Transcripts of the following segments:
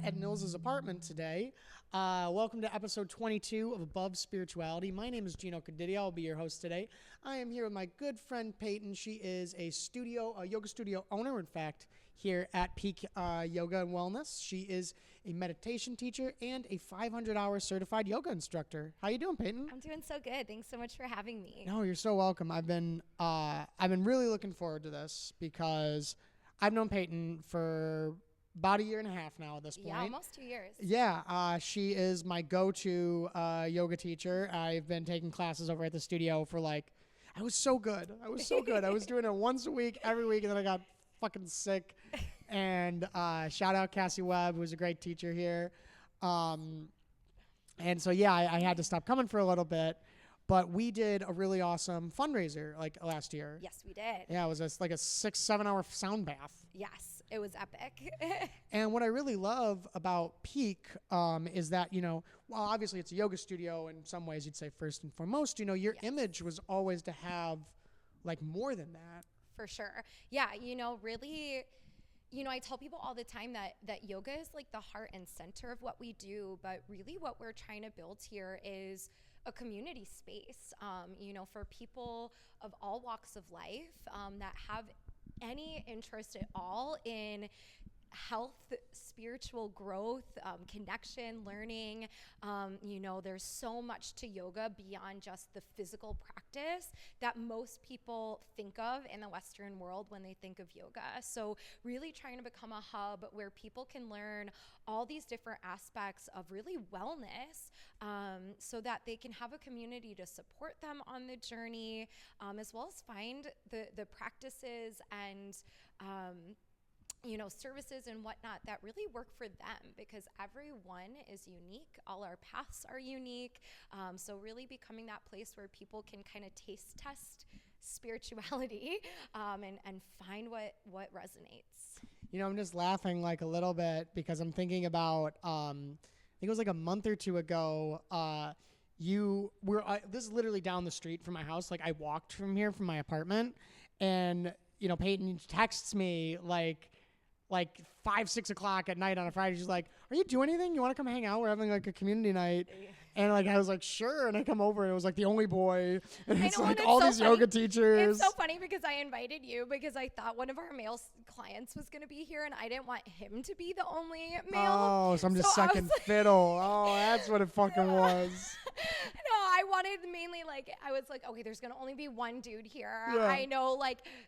at Nils's apartment today. Welcome to episode 22 of Above Spirituality. My name is Gino. I'll be your host today. I am here with my good friend Payton. She is a yoga studio owner, in fact, here at Peak Yoga and Wellness. She is a meditation teacher and a 500-hour certified yoga instructor. How you doing, Payton? I'm doing so good. Thanks so much for having me. No, you're so welcome. I've been really looking forward to this because I've known Payton for about a year and a half now at this point. Yeah, almost 2 years. Yeah, she is my go-to yoga teacher. I've been taking classes over at the studio for I was so good. I was doing it once a week, every week, and then I got fucking sick. And shout out Cassie Webb, who's a great teacher here. And so, yeah, I had to stop coming for a little bit. But we did a really awesome fundraiser last year. Yes, we did. Yeah, it was a 6-7 hour sound bath. Yes, it was epic. And what I really love about Peak is that, obviously it's a yoga studio in some ways, you'd say first and foremost, your Yes. image was always to have more than that. For sure. Yeah, really, I tell people all the time that yoga is the heart and center of what we do, but really what we're trying to build here is a community space, for people of all walks of life that have any interest at all in health, spiritual growth, connection, learning. There's so much to yoga beyond just the physical practice that most people think of in the Western world when they think of yoga. So really trying to become a hub where people can learn all these different aspects of really wellness, so that they can have a community to support them on the journey, as well as find the practices and services and whatnot that really work for them, because everyone is unique. All our paths are unique. So really becoming that place where people can kind of taste test spirituality and find what resonates. I'm just laughing a little bit because I'm thinking about, I think it was a month or two ago, this is literally down the street from my house. I walked from here from my apartment, and, Payton texts me like 5-6 o'clock at night on a Friday. She's like, "Are you doing anything? You want to come hang out? We're having a community night." And I was like, "Sure." And I come over and it was the only boy, and it's all these yoga teachers. It's so funny because I invited you because I thought one of our male clients was going to be here, and I didn't want him to be the only male. Oh, so I'm just second fiddle. Oh, that's what it fucking was. No, I wanted mainly I was okay, there's going to only be one dude here. Yeah. I know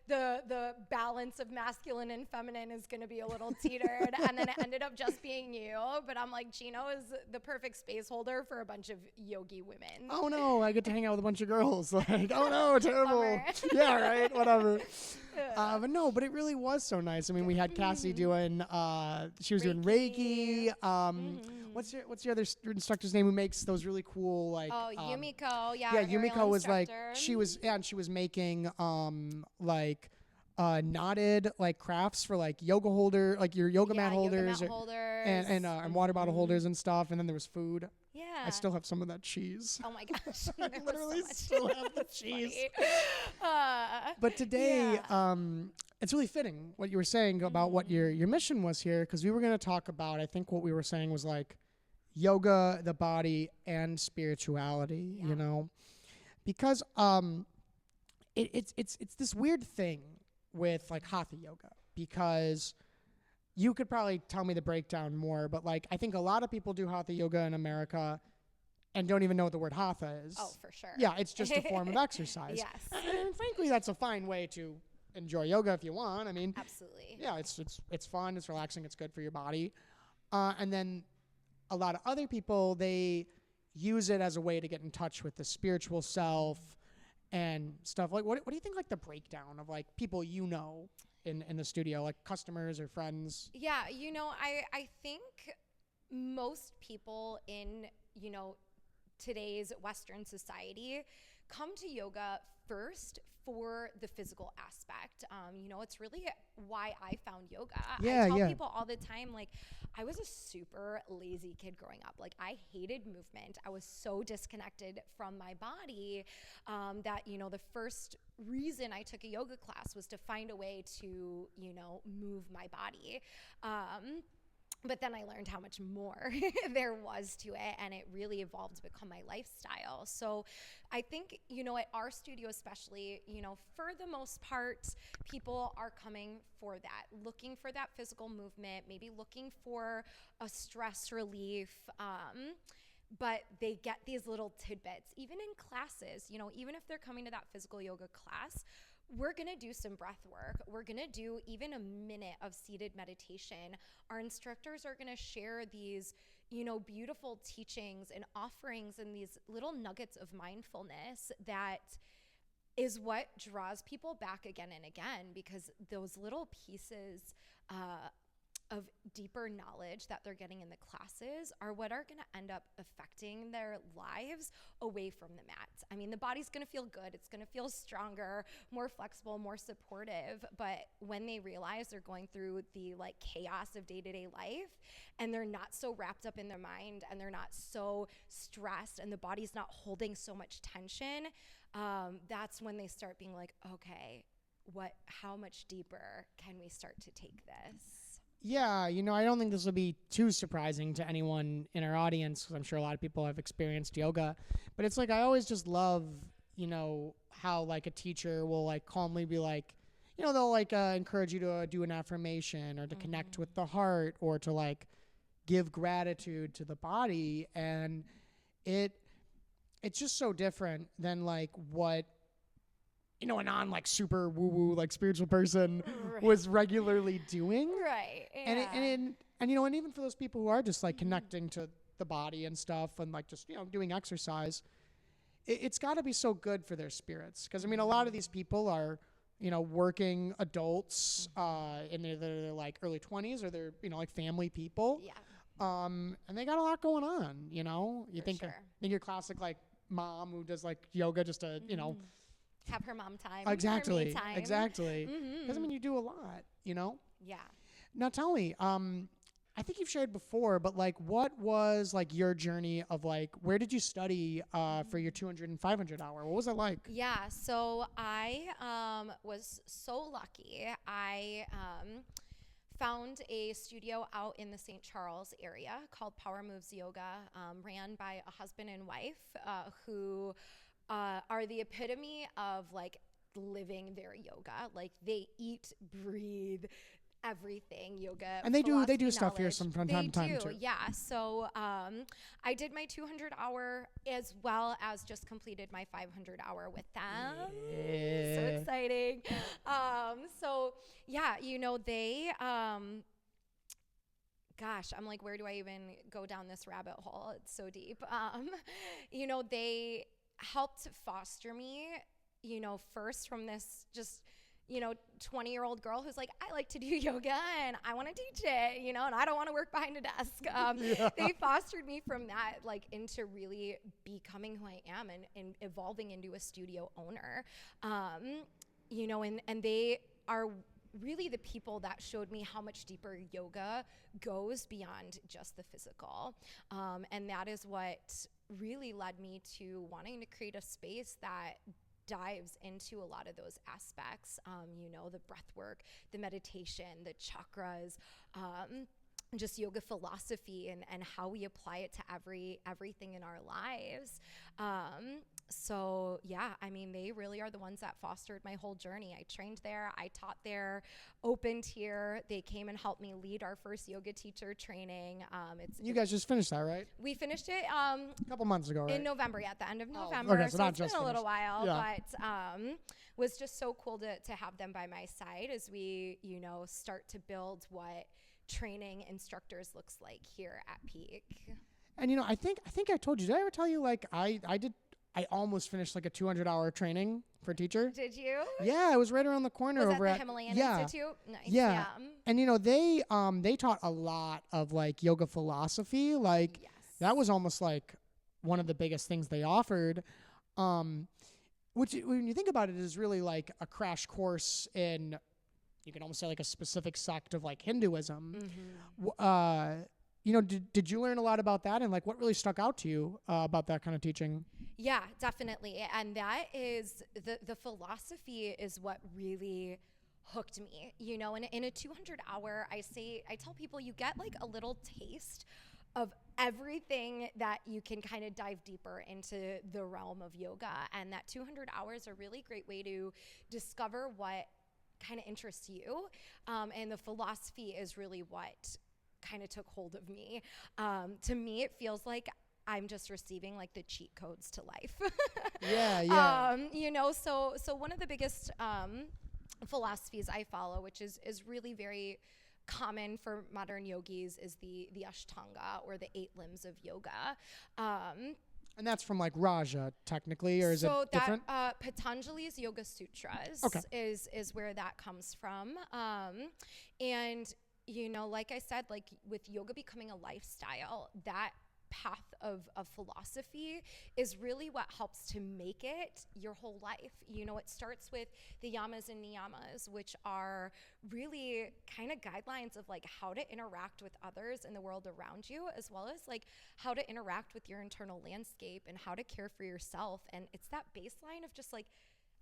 the balance of masculine and feminine is going to be a little teetered, and then it ended up just being you. But I'm Gino is the perfect space holder for a bunch of yogi women. Oh no, I get to hang out with a bunch of girls. Oh no, terrible. Yeah, right, whatever. But it really was so nice. I mean, we had Cassie doing, she was doing Reiki. What's the other instructor's name who makes those really cool Yumiko. Yeah, Yumiko was instructor. she was making knotted crafts for yoga holder, your yoga mat holders, and water bottle holders and stuff. And then there was food. Yeah. I still have some of that cheese. Oh my gosh. I literally still have the cheese. Funny. But today, it's really fitting what you were saying about what your mission was here, because we were going to talk about, I think what we were saying was yoga, the body, and spirituality, because it's this weird thing with hatha yoga, because you could probably tell me the breakdown more, but I think a lot of people do hatha yoga in America and don't even know what the word hatha is. Oh, for sure. Yeah, it's just a form of exercise. Yes. And frankly, that's a fine way to enjoy yoga if you want. I mean, absolutely. Yeah, it's fun, it's relaxing, it's good for your body. And then a lot of other people, they use it as a way to get in touch with the spiritual self and stuff. What do you think the breakdown of people in the studio, customers or friends? Yeah, I think most people in, today's Western society come to yoga first for the physical aspect. It's really why I found yoga. Yeah, I tell people all the time, I was a super lazy kid growing up. I hated movement. I was so disconnected from my body that, the first reason I took a yoga class was to find a way to, move my body. But then I learned how much more there was to it, and it really evolved to become my lifestyle. So I think, at our studio especially, for the most part, people are coming for that, looking for that physical movement, maybe looking for a stress relief. But they get these little tidbits, even in classes, even if they're coming to that physical yoga class, we're going to do some breath work. We're going to do even a minute of seated meditation. Our instructors are going to share these, beautiful teachings and offerings and these little nuggets of mindfulness that is what draws people back again and again, because those little pieces of deeper knowledge that they're getting in the classes are what are going to end up affecting their lives away from the mat. I mean, the body's going to feel good. It's going to feel stronger, more flexible, more supportive. But when they realize they're going through the chaos of day-to-day life, and they're not so wrapped up in their mind, and they're not so stressed, and the body's not holding so much tension, that's when they start being like, okay, how much deeper can we start to take this? Yeah, I don't think this will be too surprising to anyone in our audience, because I'm sure a lot of people have experienced yoga. But it's I always just love, how a teacher will calmly be they'll encourage you to do an affirmation or to connect with the heart or to give gratitude to the body. And it's just so different than what a non super woo woo spiritual person was regularly doing. Right. Yeah. And even for those people who are just connecting to the body and stuff and just doing exercise, it's got to be so good for their spirits, because a lot of these people are working adults in their early 20s, or they're family people. Yeah. And they got a lot going on. You think sure. think your classic mom who does yoga just to have her mom time. Exactly. Her me time. Exactly. Because you do a lot, Yeah. Now tell me, I think you've shared before, but what was your journey of where did you study for your 200 and 500 hour? What was it like? Yeah. So I was so lucky. I found a studio out in the St. Charles area called Power Moves Yoga, ran by a husband and wife who are the epitome of living their yoga. They eat, breathe everything yoga. And they do stuff here from time to time too. Yeah. So I did my 200 hour as well as just completed my 500 hour with them. Yeah. So exciting. So yeah, they gosh, I'm where do I even go down this rabbit hole? It's so deep. They helped foster me, first from this just, 20-year-old girl who's I like to do yoga and I want to teach it, and I don't want to work behind a desk. Yeah. They fostered me from that, into really becoming who I am and evolving into a studio owner. And they are really the people that showed me how much deeper yoga goes beyond just the physical. And that is what really led me to wanting to create a space that dives into a lot of those aspects, the breath work, the meditation, the chakras, just yoga philosophy and how we apply it to everything in our lives. So yeah, they really are the ones that fostered my whole journey. I trained there, I taught there, opened here. They came and helped me lead our first yoga teacher training. You guys just finished that, right? We finished it a couple months ago, right? in November, at the end of November. Okay, so not it's just been a little finished. while, Yeah. but was just so cool to have them by my side as we, start to build what training instructors looks like here at Peak. And I think I told you. Did I ever tell you I almost finished a 200-hour training for a teacher? Did you? Yeah, it was right around the corner Was over that at the Himalayan yeah. Institute? Nice. Yeah. And they taught a lot of yoga philosophy. Yes. That was almost one of the biggest things they offered. Which when you think about it is really a crash course in, you can almost say a specific sect of Hinduism. Mm-hmm. Did you learn a lot about that, and what really stuck out to you about that kind of teaching? Yeah, definitely. And that is the philosophy is what really hooked me, you know. And in a 200 hour, I tell people you get like a little taste of everything that you can kind of dive deeper into the realm of yoga. And that 200 hours are a really great way to discover what kind of interests you. And the philosophy is really what kind of took hold of me. To me, it feels like I'm just receiving like the cheat codes to life. Yeah. You know, so one of the biggest philosophies I follow, which is really very common for modern yogis, is the Ashtanga, or the 8 limbs of yoga. And that's from like Raja, technically, or is it different? So that Patanjali's Yoga Sutras is where that comes from. And, you know, like I said, like with yoga becoming a lifestyle, that path of philosophy is really what helps to make it your whole life. You know, it starts with the yamas and niyamas, which are really kind of guidelines of like how to interact with others in the world around you, as well as like how to interact with your internal landscape and how to care for yourself. And it's that baseline of just like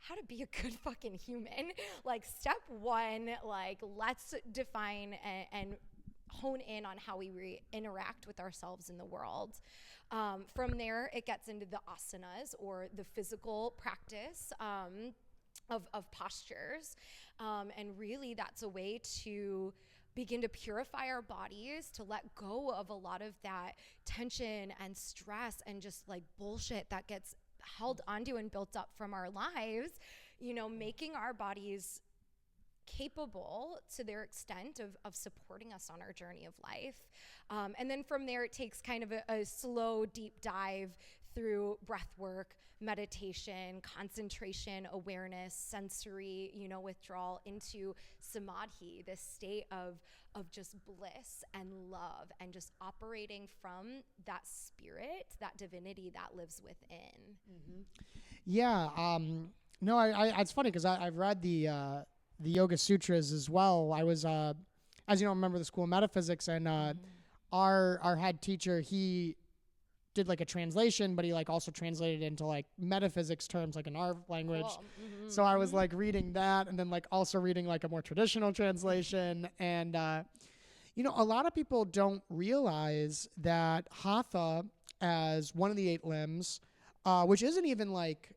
how to be a good fucking human. Like step one, like let's define and hone in on how we interact with ourselves in the world. From there, it gets into the asanas, or the physical practice of postures. And really, that's a way to begin to purify our bodies, to let go of a lot of that tension and stress and just like bullshit that gets held onto and built up from our lives, you know, making our bodies capable to their extent of supporting us on our journey of life. And then from there, it takes kind of a slow, deep dive through breath work, meditation, concentration, awareness, sensory, you know, withdrawal into samadhi, this state of just bliss and love, and just operating from that spirit, that divinity that lives within. Mm-hmm. Yeah. No, I it's funny because I've read the Yoga Sutras as well. I was, as you know, a member of the School of Metaphysics, and our head teacher, he did like a translation, but he like also translated into like metaphysics terms, like in our language. Cool. Mm-hmm. So I was like reading that, and then like also reading like a more traditional translation. And, you know, a lot of people don't realize that Hatha, as one of the 8 limbs, which isn't even like,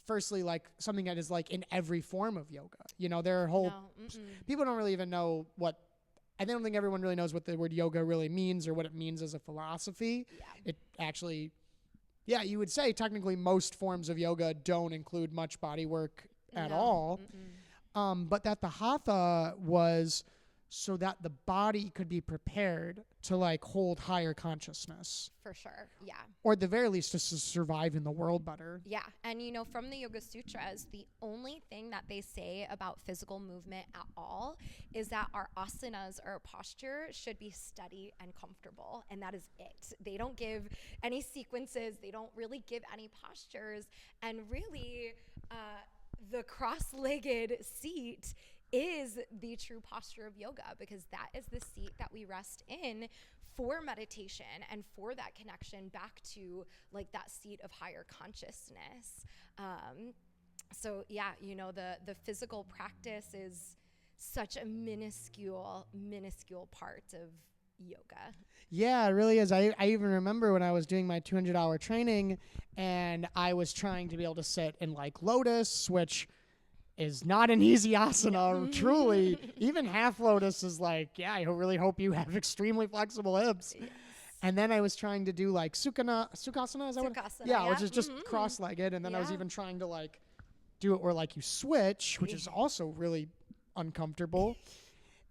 firstly, like something that is like in every form of yoga. You know, there are whole people don't really even know what. I don't think everyone really knows what the word yoga really means or what it means as a philosophy. Yeah. It actually, yeah, you would say technically most forms of yoga don't include much body work at all. But that the Hatha was so that the body could be prepared to like hold higher consciousness. For sure, yeah. Or at the very least, just to survive in the world better. Yeah, and you know, from the Yoga Sutras, the only thing that they say about physical movement at all is that our asanas, or posture, should be steady and comfortable, and that is it. They don't give any sequences, they don't really give any postures, and really, the cross-legged seat is the true posture of yoga, because that is the seat that we rest in for meditation and for that connection back to like that seat of higher consciousness. So yeah, you know, the physical practice is such a minuscule part of yoga. Yeah, it really is. I even remember when I was doing my 200-hour training, and I was trying to be able to sit in like lotus, which is not an easy asana, truly. Even half lotus is like, yeah, I really hope you have extremely flexible hips. Yes. And then I was trying to do like sukhasana, is that what? Yeah, which is just cross-legged. And then I was even trying to like do it where like you switch, which is also really uncomfortable.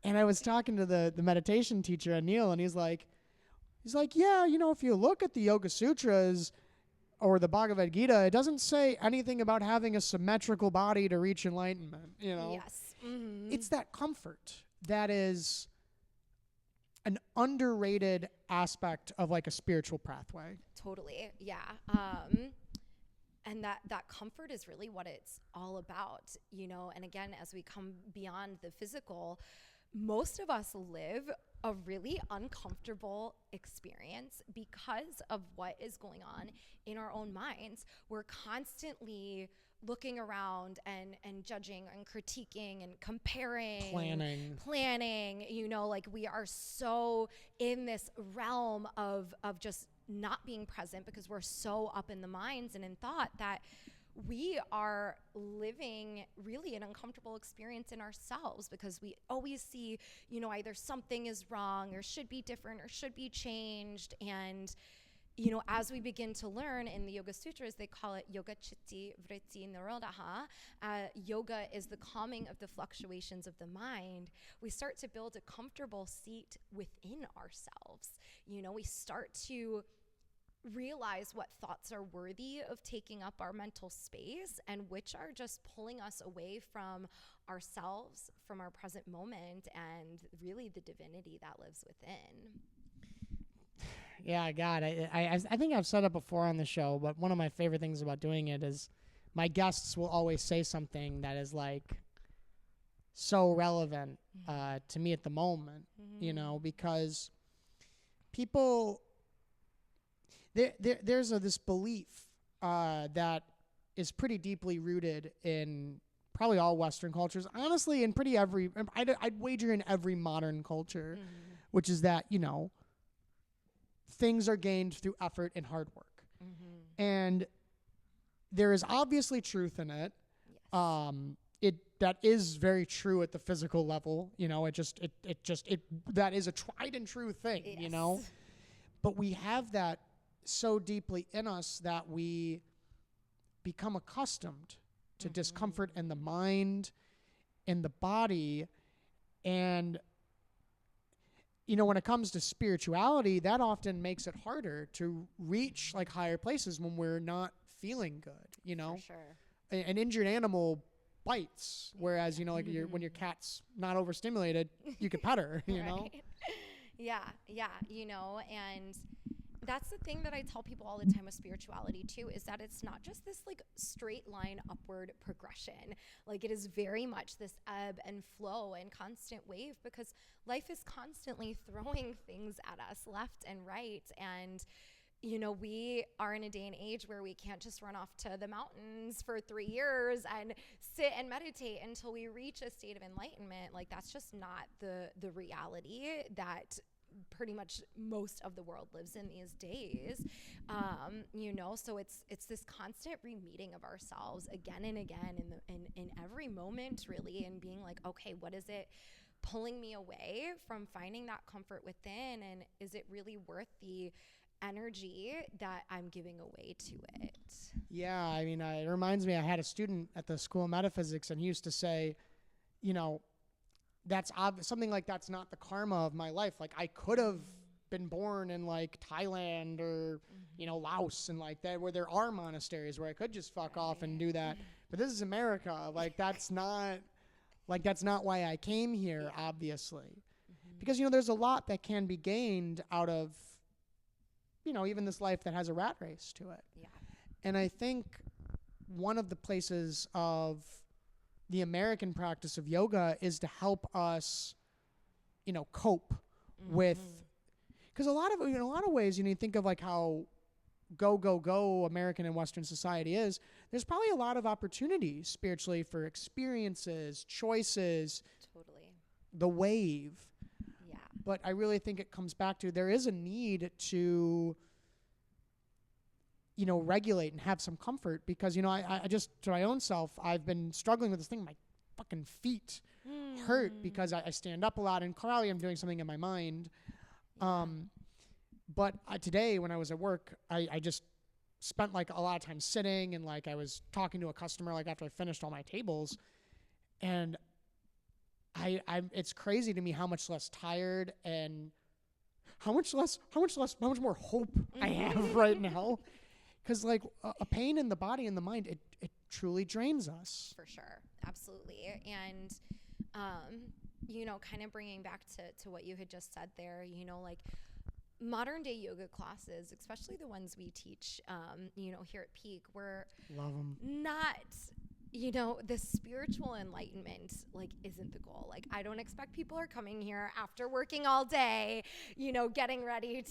And I was talking to the meditation teacher, Anil, and he's like, yeah, you know, if you look at the Yoga Sutras or the Bhagavad Gita, it doesn't say anything about having a symmetrical body to reach enlightenment, you know? Yes. Mm-hmm. It's that comfort that is an underrated aspect of like a spiritual pathway. Totally, yeah. And that comfort is really what it's all about, you know? And again, as we come beyond the physical, most of us live a really uncomfortable experience because of what is going on in our own minds. We're constantly looking around and judging and critiquing and comparing, planning, you know, like we are so in this realm of just not being present because we're so up in the minds and in thought that we are living really an uncomfortable experience in ourselves because we always see, you know, either something is wrong or should be different or should be changed. And, you know, as we begin to learn in the Yoga Sutras, they call it Yoga Chitti Vritti Nirodha. Yoga is the calming of the fluctuations of the mind. We start to build a comfortable seat within ourselves. You know, we start to realize what thoughts are worthy of taking up our mental space and which are just pulling us away from ourselves, from our present moment, and really the divinity that lives within. Yeah, God, I think I've said it before on the show, but one of my favorite things about doing it is my guests will always say something that is like so relevant to me at the moment, you know, because people, there's this belief that is pretty deeply rooted in probably all Western cultures, honestly, in I'd wager in every modern culture, which is that, you know, things are gained through effort and hard work. And there is obviously truth in it. Yes. That is very true at the physical level, you know, that is a tried and true thing, Yes. you know, but we have that so deeply in us that we become accustomed to discomfort in the mind, in the body. And, you know, when it comes to spirituality, that often makes it harder to reach like higher places when we're not feeling good, you know. For sure. An injured animal bites, whereas, you know, like when your cat's not overstimulated, you could pet her, you know. Yeah, you know, and that's the thing that I tell people all the time with spirituality too, is that it's not just this like straight line upward progression. Like it is very much this ebb and flow and constant wave because life is constantly throwing things at us left and right. And, you know, we are in a day and age where we can't just run off to the mountains for 3 years and sit and meditate until we reach a state of enlightenment. Like that's just not the reality that pretty much most of the world lives in these days. You know, so it's this constant re-meeting of ourselves again and again in every moment really, and being like, okay, what is it pulling me away from finding that comfort within, and is it really worth the energy that I'm giving away to it? Yeah, I mean, it reminds me, I had a student at the School of Metaphysics, and he used to say, you know, that's something like that's not the karma of my life. Like I could have been born in like Thailand or, you know, Laos and like that, where there are monasteries where I could just fuck off and do that. But this is America. Like that's not why I came here, obviously. Because, you know, there's a lot that can be gained out of, you know, even this life that has a rat race to it. Yeah. And I think one of the places of the American practice of yoga is to help us, you know, cope with, because in a lot of ways, you know, you think of like how go American and Western society is, there's probably a lot of opportunities spiritually for experiences, choices, Totally. the wave. Yeah. But I really think it comes back to there is a need to, you know, regulate and have some comfort, because, you know, I just, to my own self, I've been struggling with this thing. My fucking feet hurt because I stand up a lot, and clearly I'm doing something in my mind. Yeah. But today when I was at work, I just spent like a lot of time sitting, and like I was talking to a customer like after I finished all my tables, and it's crazy to me how much less tired and how much more hope I have right now. Because like a pain in the body and the mind, it truly drains us. For sure. Absolutely. And, you know, kind of bringing back to what you had just said there, you know, like modern day yoga classes, especially the ones we teach, you know, here at Peak, we're Love them. not you know, the spiritual enlightenment like isn't the goal. Like, I don't expect people are coming here after working all day, you know, getting ready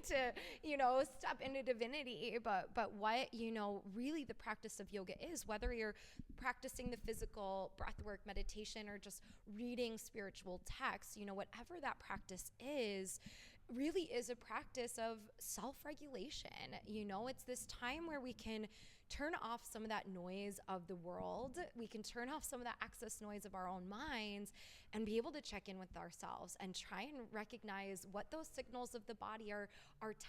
to you know, step into divinity. But what, you know, really the practice of yoga is, whether you're practicing the physical breath work, meditation, or just reading spiritual texts, you know, whatever that practice is, really is a practice of self-regulation. You know, it's this time where we can turn off some of that noise of the world. We can turn off some of that excess noise of our own minds and be able to check in with ourselves and try and recognize what those signals of the body are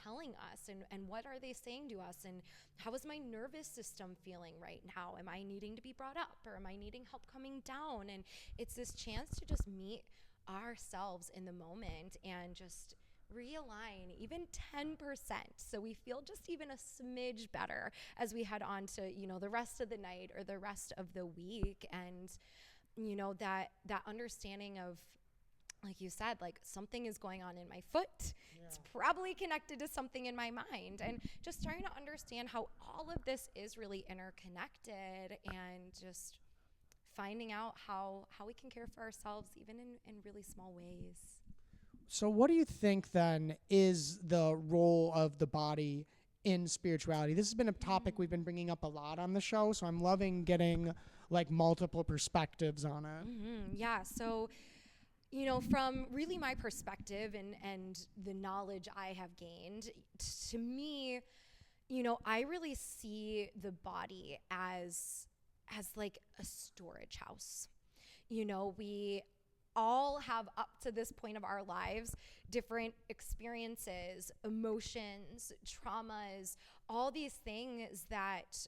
telling us, and what are they saying to us, and how is my nervous system feeling right now? Am I needing to be brought up, or am I needing help coming down? And it's this chance to just meet ourselves in the moment and just realign even 10%, so we feel just even a smidge better as we head on to, you know, the rest of the night or the rest of the week. And you know, that understanding of, like you said, like something is going on in my foot. Yeah. It's probably connected to something in my mind, and just starting to understand how all of this is really interconnected, and just finding out how we can care for ourselves even in really small ways. So what do you think then is the role of the body in spirituality? This has been a topic we've been bringing up a lot on the show, so I'm loving getting like multiple perspectives on it. Yeah, so, you know, from really my perspective and the knowledge I have gained, to me, you know, I really see the body as like a storage house. You know, we all have, up to this point of our lives, different experiences, emotions, traumas, all these things that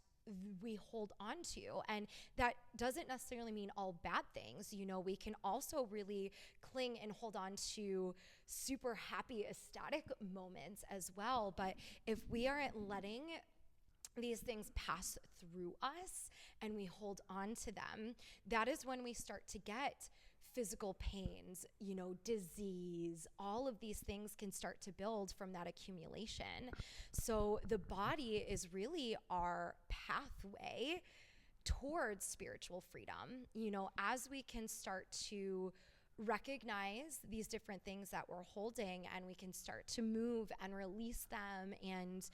we hold on to. And that doesn't necessarily mean all bad things. You know, we can also really cling and hold on to super happy, ecstatic moments as well. But if we aren't letting these things pass through us and we hold on to them, that is when we start to get physical pains, you know, disease. All of these things can start to build from that accumulation. So the body is really our pathway towards spiritual freedom. You know, as we can start to recognize these different things that we're holding, and we can start to move and release them, and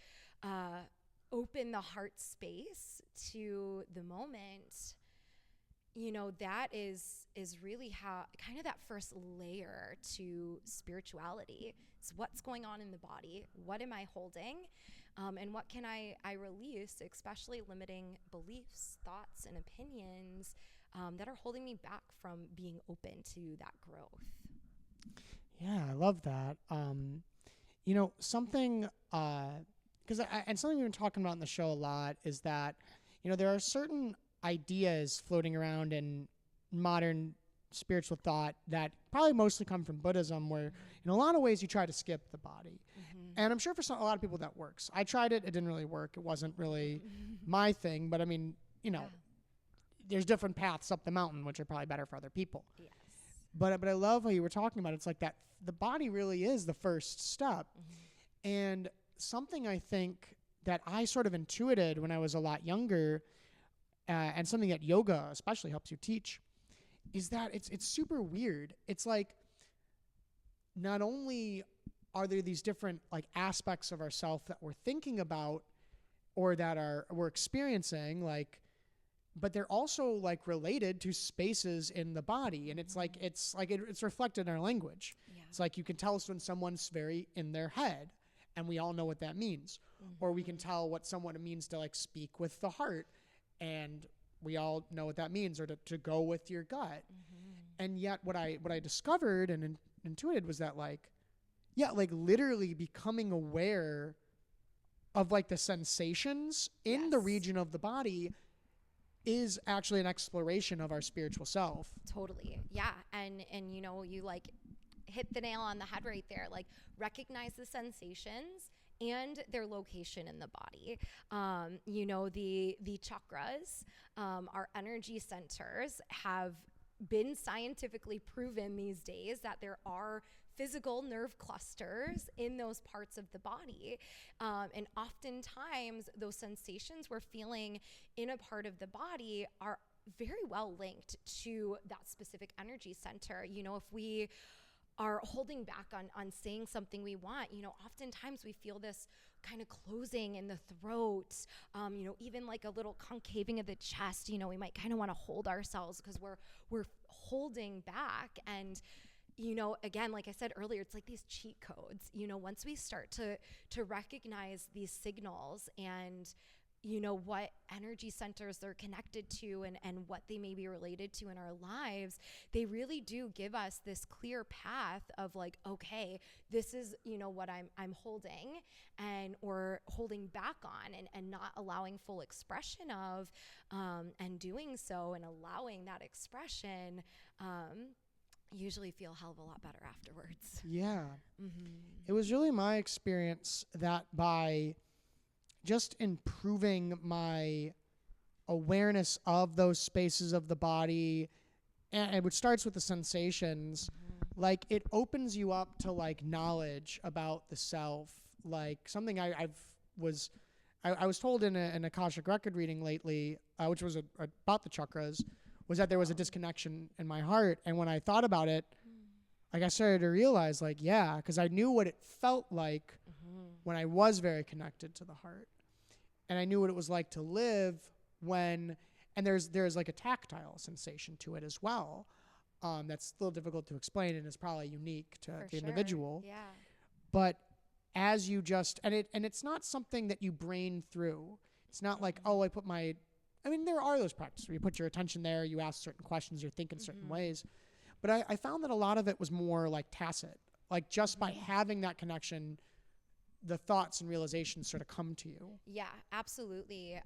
open the heart space to the moment, you know, that is really how, kind of that first layer to spirituality. It's what's going on in the body, what am I holding, and what can I release, especially limiting beliefs, thoughts, and opinions that are holding me back from being open to that growth. Yeah, I love that. You know, something, and something we've been talking about in the show a lot is that, you know, there are certain ideas floating around in modern spiritual thought that probably mostly come from Buddhism, where in a lot of ways you try to skip the body. And I'm sure for a lot of people that works. I tried it. It didn't really work. It wasn't really my thing. But I mean, you know, there's different paths up the mountain, which are probably better for other people. Yes. But I love how you were talking about it. It's like that the body really is the first step. And something I think that I sort of intuited when I was a lot younger, and something that yoga especially helps you teach, is that it's super weird. It's like, not only are there these different like aspects of ourself that we're thinking about or that we're experiencing, like, but they're also like related to spaces in the body. And it's reflected in our language. Yeah. It's like you can tell us when someone's very in their head, and we all know what that means. Or we can tell what someone means to like speak with the heart, and we all know what that means, or to go with your gut. And yet what I discovered and intuited was that like literally becoming aware of like the sensations in the region of the body is actually an exploration of our spiritual self. Totally. Yeah. And you know, you like hit the nail on the head right there. Like, recognize the sensations and their location in the body. You know, the chakras, our energy centers, have been scientifically proven these days that there are physical nerve clusters in those parts of the body. And oftentimes those sensations we're feeling in a part of the body are very well linked to that specific energy center. You know, if we are holding back on saying something we want, you know, oftentimes we feel this kind of closing in the throat, you know, even like a little concaving of the chest. You know, we might kind of want to hold ourselves because we're holding back. And you know, again, like I said earlier, it's like these cheat codes. You know, once we start to recognize these signals and, you know, what energy centers they're connected to and what they may be related to in our lives, they really do give us this clear path of like, okay, this is, you know, what I'm holding and or holding back on and not allowing full expression of, and doing so and allowing that expression, usually feel a hell of a lot better afterwards. Yeah. It was really my experience that by just improving my awareness of those spaces of the body, and which starts with the sensations, like it opens you up to like knowledge about the self. Like something I was told in an Akashic record reading lately, which was about the chakras, was that there was a disconnection in my heart. And when I thought about it, like I started to realize like, yeah, because I knew what it felt like when I was very connected to the heart. And I knew what it was like to live when, and there's like a tactile sensation to it as well. That's a little difficult to explain and is probably unique to the individual. Yeah. But as you just, and it's not something that you brain through. It's not like, oh, I mean, there are those practices where you put your attention there, you ask certain questions, you think in certain ways. But I found that a lot of it was more like tacit. Like just by having that connection, the thoughts and realizations sort of come to you. Yeah, absolutely.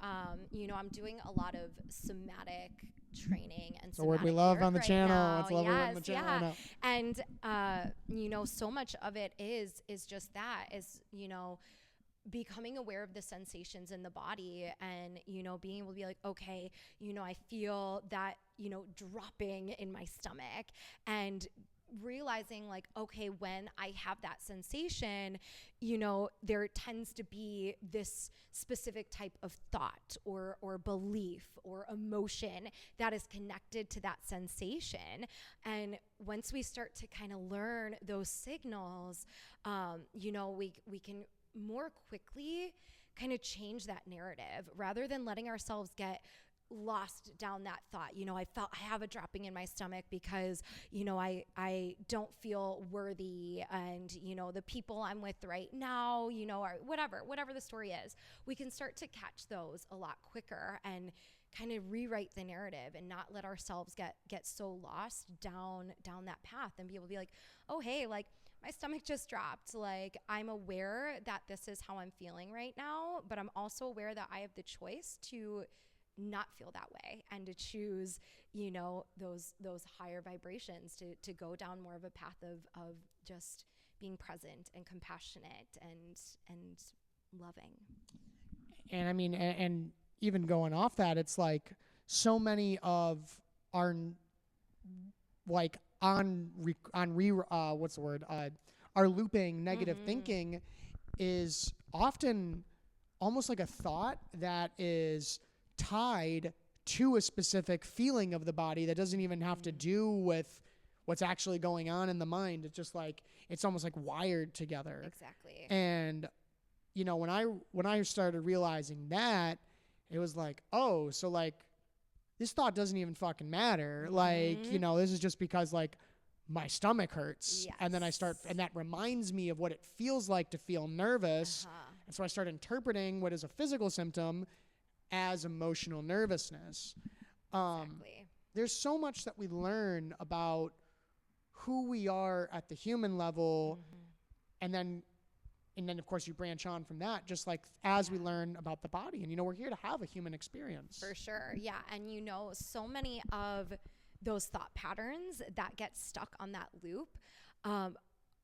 You know, I'm doing a lot of somatic training and the word we love on the channel. It's lovely on the Yeah. channel. And you know, so much of it is just that, is, you know, becoming aware of the sensations in the body and, you know, being able to be like, okay, you know, I feel that, you know, dropping in my stomach, and realizing like, okay, when I have that sensation, you know, there tends to be this specific type of thought or belief or emotion that is connected to that sensation. And once we start to kind of learn those signals, you know, we can more quickly kind of change that narrative rather than letting ourselves get lost down that thought. You know, I have a dropping in my stomach because, you know, I don't feel worthy, and, you know, the people I'm with right now, you know, or whatever the story is, we can start to catch those a lot quicker and kind of rewrite the narrative and not let ourselves get so lost down that path, and be able to be like, oh, hey, like my stomach just dropped. Like, I'm aware that this is how I'm feeling right now, but I'm also aware that I have the choice to not feel that way and to choose, you know, those higher vibrations, to go down more of a path of just being present and compassionate and loving. And I mean, and even going off that, it's like so many of our like our looping negative thinking is often almost like a thought that is tied to a specific feeling of the body that doesn't even have to do with what's actually going on in the mind. It's just like, it's almost like wired together. Exactly. And, you know, when I started realizing that, it was like, oh, so like this thought doesn't even fucking matter. Like, you know, this is just because like my stomach hurts. Yes. And then and that reminds me of what it feels like to feel nervous. And so I start interpreting what is a physical symptom as emotional nervousness. Exactly. There's so much that we learn about who we are at the human level, and then of course you branch on from that, just like as we learn about the body. And, you know, we're here to have a human experience. For sure. Yeah. And, you know, so many of those thought patterns that get stuck on that loop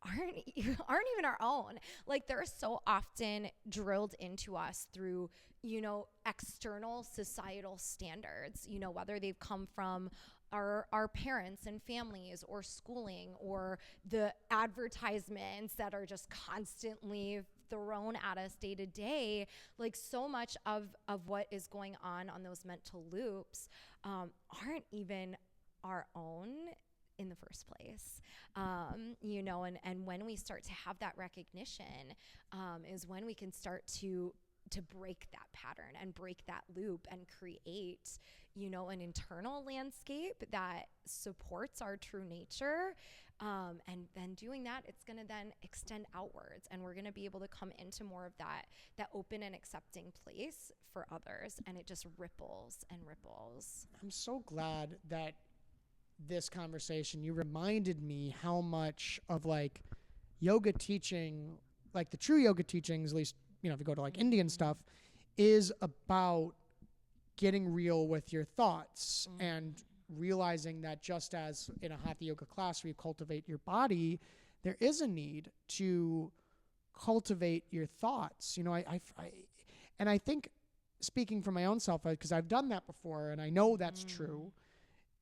aren't even our own. Like they're so often drilled into us through, external societal standards, whether they've come from our parents and families or schooling or the advertisements that are just constantly thrown at us day to day. Like so much of what is going on those mental loops aren't even our own in the first place. And when we start to have that recognition is when we can start to break that pattern and break that loop and create, an internal landscape that supports our true nature. And then doing that, it's going to then extend outwards, and we're going to be able to come into more of that open and accepting place for others. And it just ripples and ripples. I'm so glad that this conversation, you reminded me how much of like yoga teaching, like the true yoga teachings, at least, if you go to like Indian stuff, is about getting real with your thoughts and realizing that just as in a hatha yoga class where you cultivate your body, there is a need to cultivate your thoughts. And I think, speaking for my own self, because I've done that before and I know that's true,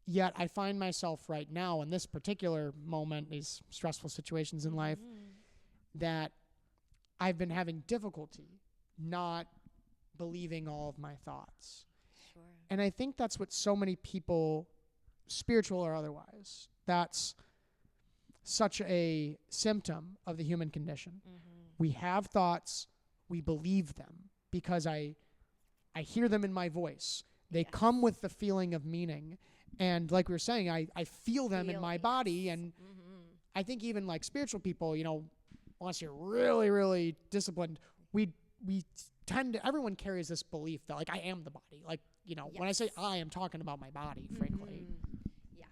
yet I find myself right now in this particular moment, these stressful situations in life, that I've been having difficulty not believing all of my thoughts. Sure. And I think that's what so many people, spiritual or otherwise, that's such a symptom of the human condition. We have thoughts, we believe them because I hear them in my voice. They come with the feeling of meaning. And like we were saying, I feel them in my body. And I think even like spiritual people, unless you're really, really disciplined, we tend to, everyone carries this belief that like I am the body. Like, when I say I, I'm talking about my body, frankly. Yes.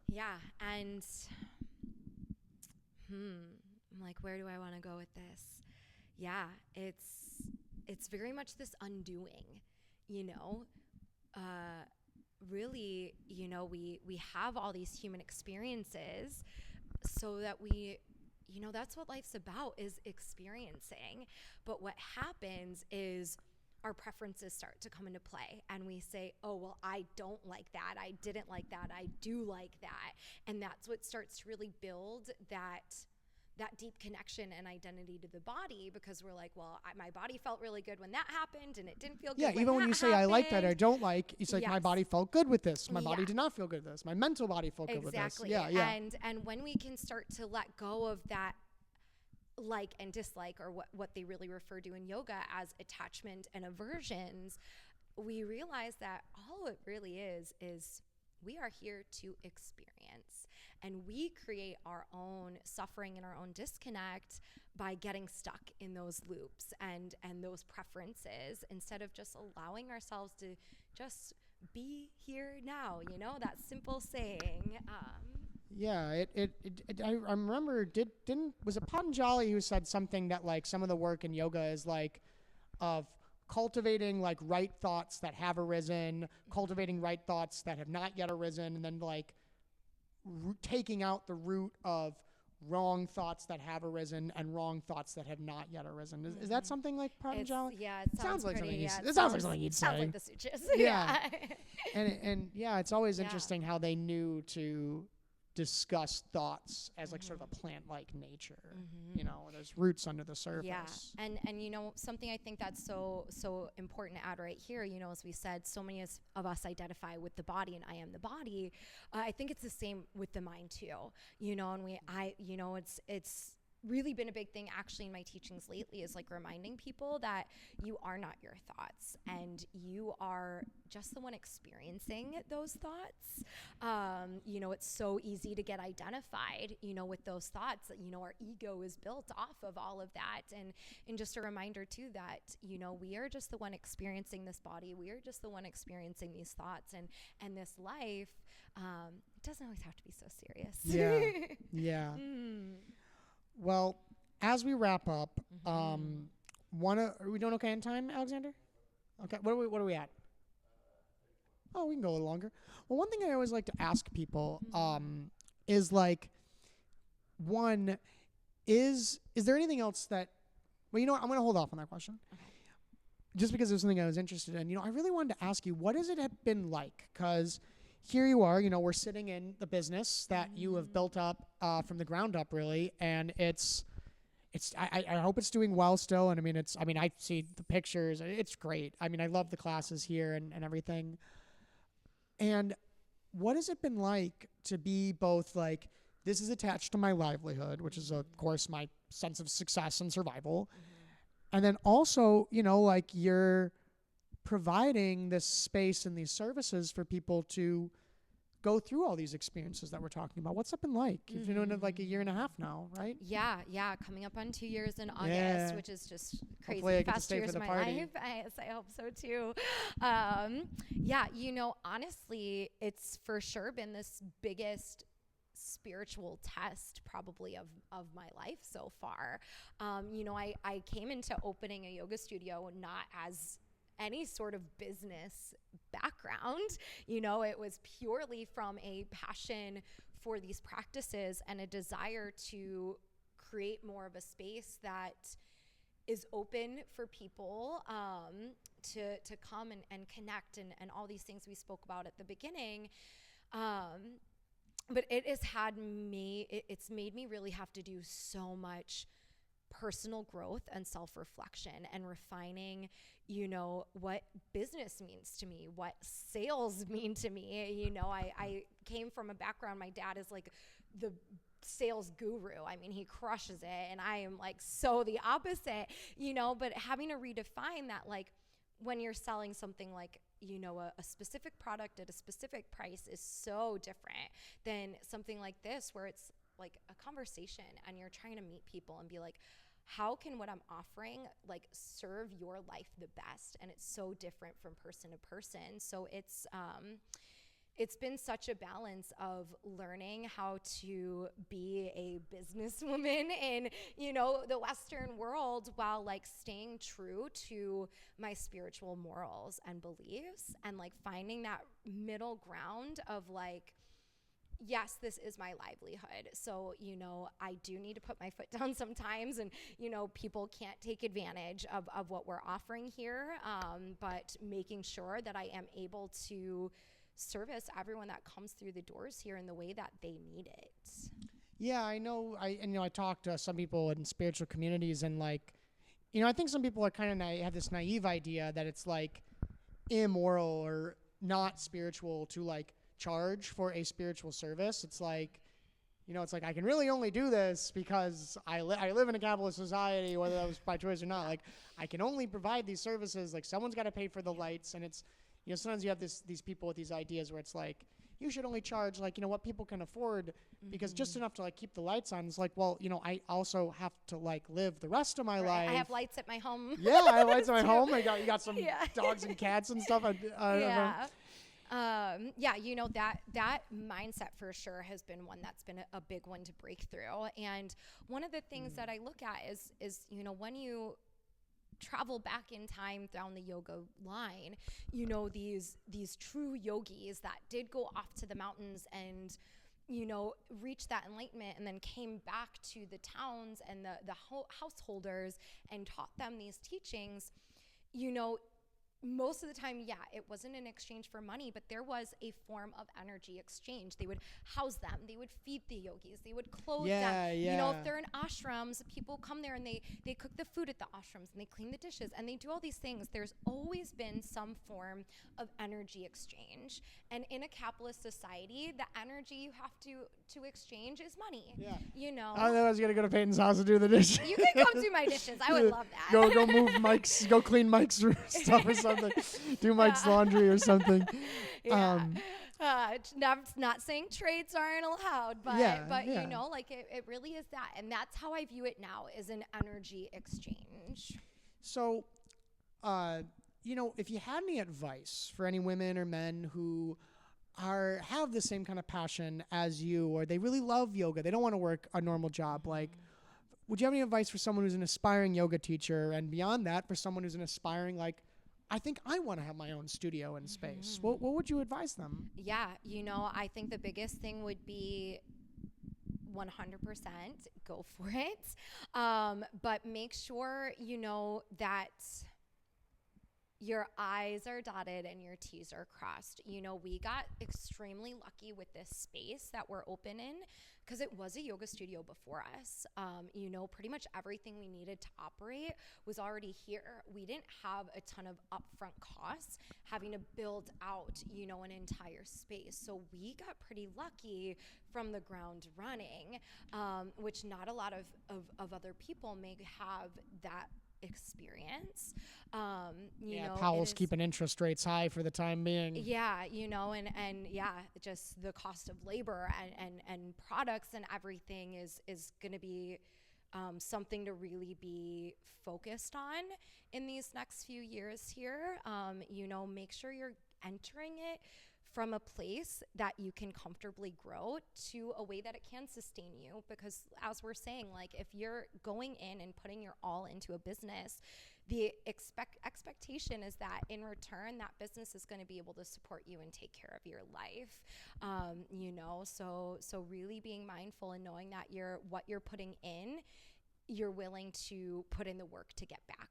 Yeah. And I'm like, where do I want to go with this? Yeah, it's very much this undoing, really, we have all these human experiences so that we, that's what life's about, is experiencing. But what happens is our preferences start to come into play and we say, oh, well, I don't like that. I didn't like that. I do like that. And that's what starts to really build that deep connection and identity to the body, because we're like, well, my body felt really good when that happened and it didn't feel good even when you say I like that or I don't like, it's like Yes. my body felt good with this. My body did not feel good with this. My mental body felt good with this. Exactly. Yeah. And when we can start to let go of that like and dislike, or what they really refer to in yoga as attachment and aversions, we realize that all it really is we are here to experience, and we create our own suffering and our own disconnect by getting stuck in those loops and those preferences, instead of just allowing ourselves to just be here now, that simple saying. I remember, was it Patanjali who said something that like some of the work in yoga is like of cultivating like right thoughts that have arisen, cultivating right thoughts that have not yet arisen, and then like taking out the root of wrong thoughts that have arisen and wrong thoughts that have not yet arisen. Is that something like Patanjali? It sounds like something pretty, it sounds like something you'd say. Sounds like the sutras. Yeah. and it's always Yeah. interesting how they knew to discuss thoughts as like sort of a plant-like nature. There's roots under the surface. Yeah, and something I think that's so important to add right here, as we said, so many of us identify with the body and I am the body. I think it's the same with the mind too, and it's really been a big thing actually in my teachings lately, is like reminding people that you are not your thoughts and you are just the one experiencing those thoughts. It's so easy to get identified, with those thoughts. Our ego is built off of all of that. And just a reminder too that, we are just the one experiencing this body. We are just the one experiencing these thoughts and this life. It doesn't always have to be so serious. Yeah. Well, as we wrap up, are we doing okay in time, Alexander? Okay. What are we at? Oh, we can go a little longer. Well, one thing I always like to ask people is like, one, is there anything else that, well, you know what, I'm going to hold off on that question. Okay. Just because it was something I was interested in. I really wanted to ask you, what has it been like? Because here you are, we're sitting in the business that you have built up from the ground up, really, and I hope it's doing well still. And I see the pictures. It's great. I love the classes here and everything. And what has it been like to be both like, this is attached to my livelihood, which is of course my sense of success and survival. And then also, like you're providing this space and these services for people to go through all these experiences that we're talking about. What's it been like? You've been doing it like a year and a half now, right? Yeah. Coming up on 2 years in August, Yeah. which is just crazy. Hopefully I get to Fast stay years for the of my party. life. I hope so too. Honestly, it's for sure been this biggest spiritual test probably of my life so far. I came into opening a yoga studio not as any sort of business background. It was purely from a passion for these practices and a desire to create more of a space that is open for people to come and connect and all these things we spoke about at the beginning. But it's made me really have to do so much personal growth and self-reflection and refining, what business means to me, what sales mean to me. I came from a background, my dad is like the sales guru. He crushes it, and I am like so the opposite, but having to redefine that, like when you're selling something like, a specific product at a specific price is so different than something like this, where it's like a conversation and you're trying to meet people and be like, how can what I'm offering like serve your life the best? And it's so different from person to person. So it's been such a balance of learning how to be a businesswoman in, the Western world, while like staying true to my spiritual morals and beliefs, and like finding that middle ground of like, yes, this is my livelihood. So, I do need to put my foot down sometimes, and, people can't take advantage of what we're offering here. But making sure that I am able to service everyone that comes through the doors here in the way that they need it. Yeah, I know. I talk to some people in spiritual communities, and like, I think some people are kind of have this naive idea that it's like immoral or not spiritual to like charge for a spiritual service. It's like, I can really only do this because I live in a capitalist society, whether that was by choice or not. Like, I can only provide these services. Like, someone's got to pay for the lights, and it's, sometimes you have these people with these ideas where it's like, you should only charge like, what people can afford, because just enough to like keep the lights on. It's like, well, I also have to like live the rest of my life. I have lights at my home. Yeah, I have lights at my home. You got some dogs and cats and stuff. That mindset for sure has been one that's been a big one to break through. And one of the things that I look at is when you travel back in time down the yoga line, these true yogis that did go off to the mountains and, reach that enlightenment, and then came back to the towns and the householders and taught them these teachings. Most of the time, it wasn't in exchange for money, but there was a form of energy exchange. They would house them. They would feed the yogis. They would clothe them. If they're in ashrams, people come there and they cook the food at the ashrams, and they clean the dishes, and they do all these things. There's always been some form of energy exchange. And in a capitalist society, the energy you have to exchange is money. Yeah. I was going to go to Payton's house and do the dishes. You can come do my dishes. I would love that. Go move Mike's, go clean Mike's stuff or something. Do Mike's laundry or something. Not saying trades aren't allowed, but it really is that, and that's how I view it now, is an energy exchange. So, if you had any advice for any women or men who have the same kind of passion as you, or they really love yoga, they don't want to work a normal job, like, would you have any advice for someone who's an aspiring yoga teacher, and beyond that, for someone who's an aspiring, like, I think I want to have my own studio and space? What would you advise them? Yeah, I think the biggest thing would be 100% go for it. But make sure, you know, that your I's are dotted and your T's are crossed. You know, we got extremely lucky with this space that we're open in because it was a yoga studio before us. You know, pretty much everything we needed to operate was already here. We didn't have a ton of upfront costs having to build out, you know, an entire space. So we got pretty lucky from the ground running, which not a lot of other people may have that experience. You know, Powell's keeping interest rates high for the time being. Yeah, you know, and yeah, just the cost of labor and products and everything is going to be something to really be focused on in these next few years here. You know, make sure you're entering it from a place that you can comfortably grow to a way that it can sustain you. Because as we're saying, like if you're going in and putting your all into a business, the expectation is that in return, that business is going to be able to support you and take care of your life. You know, so really being mindful and knowing that what you're putting in, you're willing to put in the work to get back.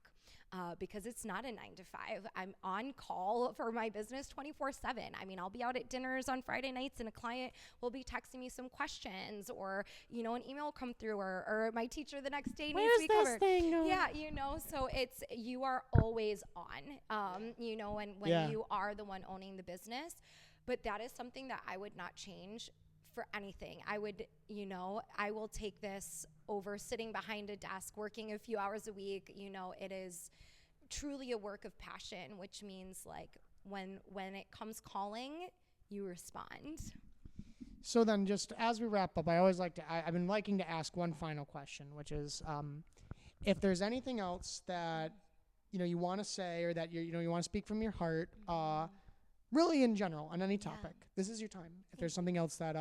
Because it's not a 9 to 5. I'm on call for my business 24/7. I mean, I'll be out at dinners on Friday nights and a client will be texting me some questions, or, you know, an email will come through, or my teacher the next day needs to be covered. Thing going? Yeah, you know, so you are always on, you know, and when you are the one owning the business. But that is something that I would not change for anything. I would, you know, I will take this over sitting behind a desk, working a few hours a week. You know, it is truly a work of passion, which means like when it comes calling, you respond. So then just as we wrap up, I always like to, I've been liking to ask one final question, which is if there's anything else that, you know, you want to say or that you want to speak from your heart, really in general on any topic, this is your time. If there's something else that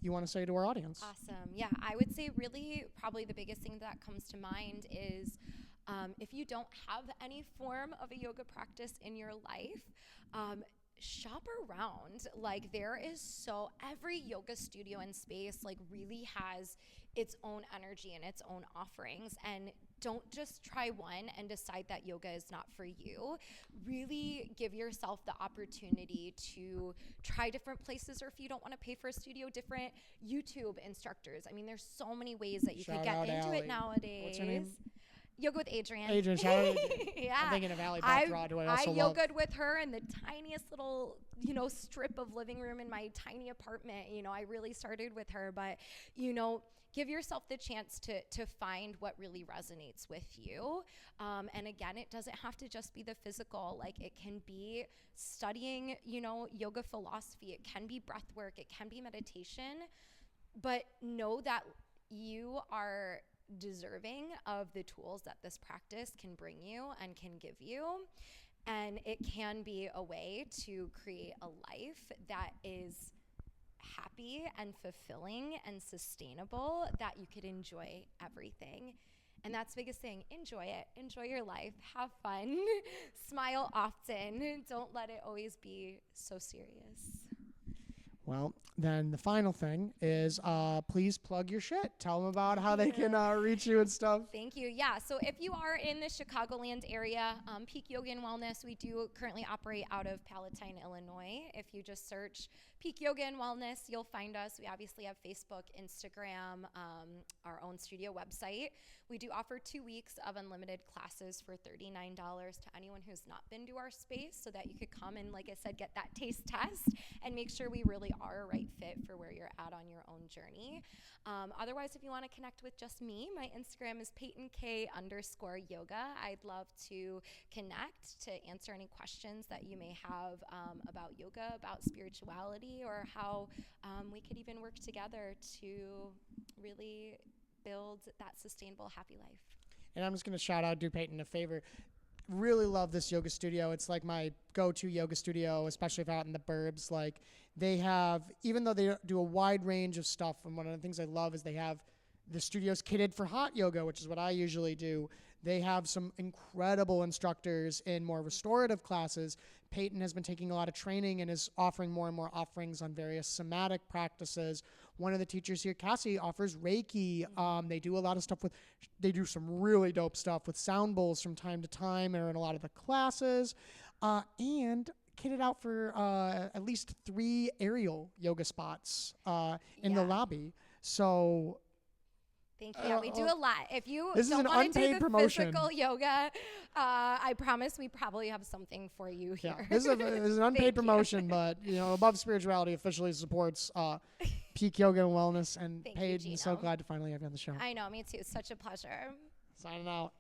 you want to say to our audience. Awesome. Yeah, I would say really probably the biggest thing that comes to mind is if you don't have any form of a yoga practice in your life, shop around. Like every yoga studio and space like really has its own energy and its own offerings, and don't just try one and decide that yoga is not for you. Really give yourself the opportunity to try different places, or if you don't want to pay for a studio, different YouTube instructors. I mean, there's so many ways that you could get into it nowadays. What's her name? Yoga with Adrian. Shout out Adrian. Yeah. I'm thinking of Allie Bachrod, who I also love. yogaed with her in the tiniest little, you know, strip of living room in my tiny apartment. You know, I really started with her, but, you know, give yourself the chance to find what really resonates with you. And again, it doesn't have to just be the physical. Like it can be studying, you know, yoga philosophy. It can be breath work. It can be meditation. But know that you are deserving of the tools that this practice can bring you and can give you. And it can be a way to create a life that is happy and fulfilling and sustainable, that you could enjoy everything. And that's the biggest thing. Enjoy it. Enjoy your life. Have fun. Smile often. Don't let it always be so serious. Well, then the final thing is please plug your shit. Tell them about how they can reach you and stuff. Thank you. Yeah, so if you are in the Chicagoland area, Peak Yoga and Wellness, we do currently operate out of Palatine, Illinois. If you just search Peak Yoga and Wellness, you'll find us. We obviously have Facebook, Instagram, our own studio website. We do offer 2 weeks of unlimited classes for $39 to anyone who's not been to our space, so that you could come and, like I said, get that taste test and make sure we really are a right fit for where you're at on your own journey. Otherwise, if you want to connect with just me, my Instagram is PaytonK_yoga. I'd love to connect to answer any questions that you may have about yoga, about spirituality, or how we could even work together to really build that sustainable, happy life. And I'm just going to shout out, do Payton a favor. Really love this yoga studio. It's like my go-to yoga studio, especially if out in the burbs. Like they have, even though they do a wide range of stuff, and one of the things I love is they have the studio's kitted for hot yoga, which is what I usually do. They have some incredible instructors in more restorative classes. Payton has been taking a lot of training and is offering more and more offerings on various somatic practices. One of the teachers here, Cassie, offers Reiki. They do a lot of stuff they do some really dope stuff with sound bowls from time to time or in a lot of the classes. And kitted out for at least 3 aerial yoga spots in the lobby. So thank you. Yeah, we do a lot. If you this don't is an want to do unpaid the promotion. physical yoga, I promise we probably have something for you here. Yeah, this is an unpaid promotion, but Above Spirituality officially supports Peak Yoga and Wellness. And Thank you, Payton, so Gino. glad to finally have you on the show. I know, me too. Such a pleasure. Signing out.